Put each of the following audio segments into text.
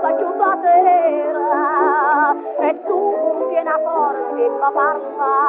sta chiusa sera e tu vieni forte e ma parla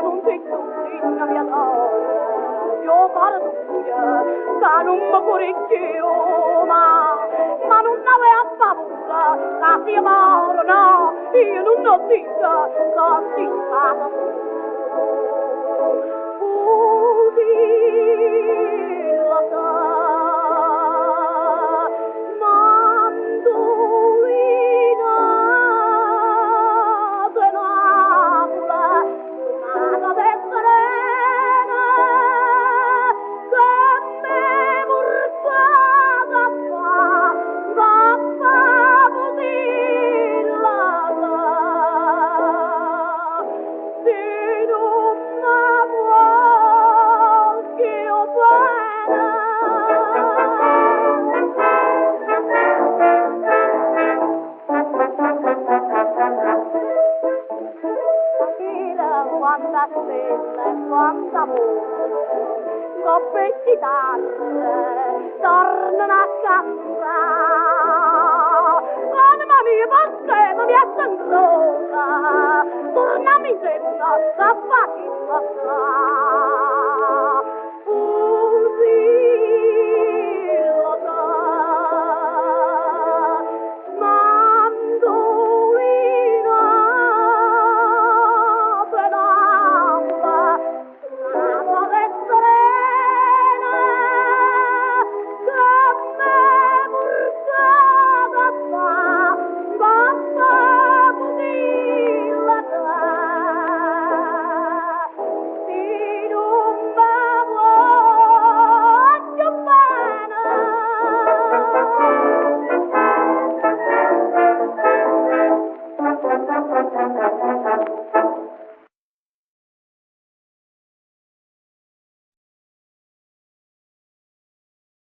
non ti la mia donna, io parlo tua, che non mi correggo, ma non aveva paura, che si amaro, no, io non ho detto, così stato. Quanta stella, quanta amore, coppetti d'arte, tornano a casa. Anima mia, perché mi è rosa, tornami in terra, da facile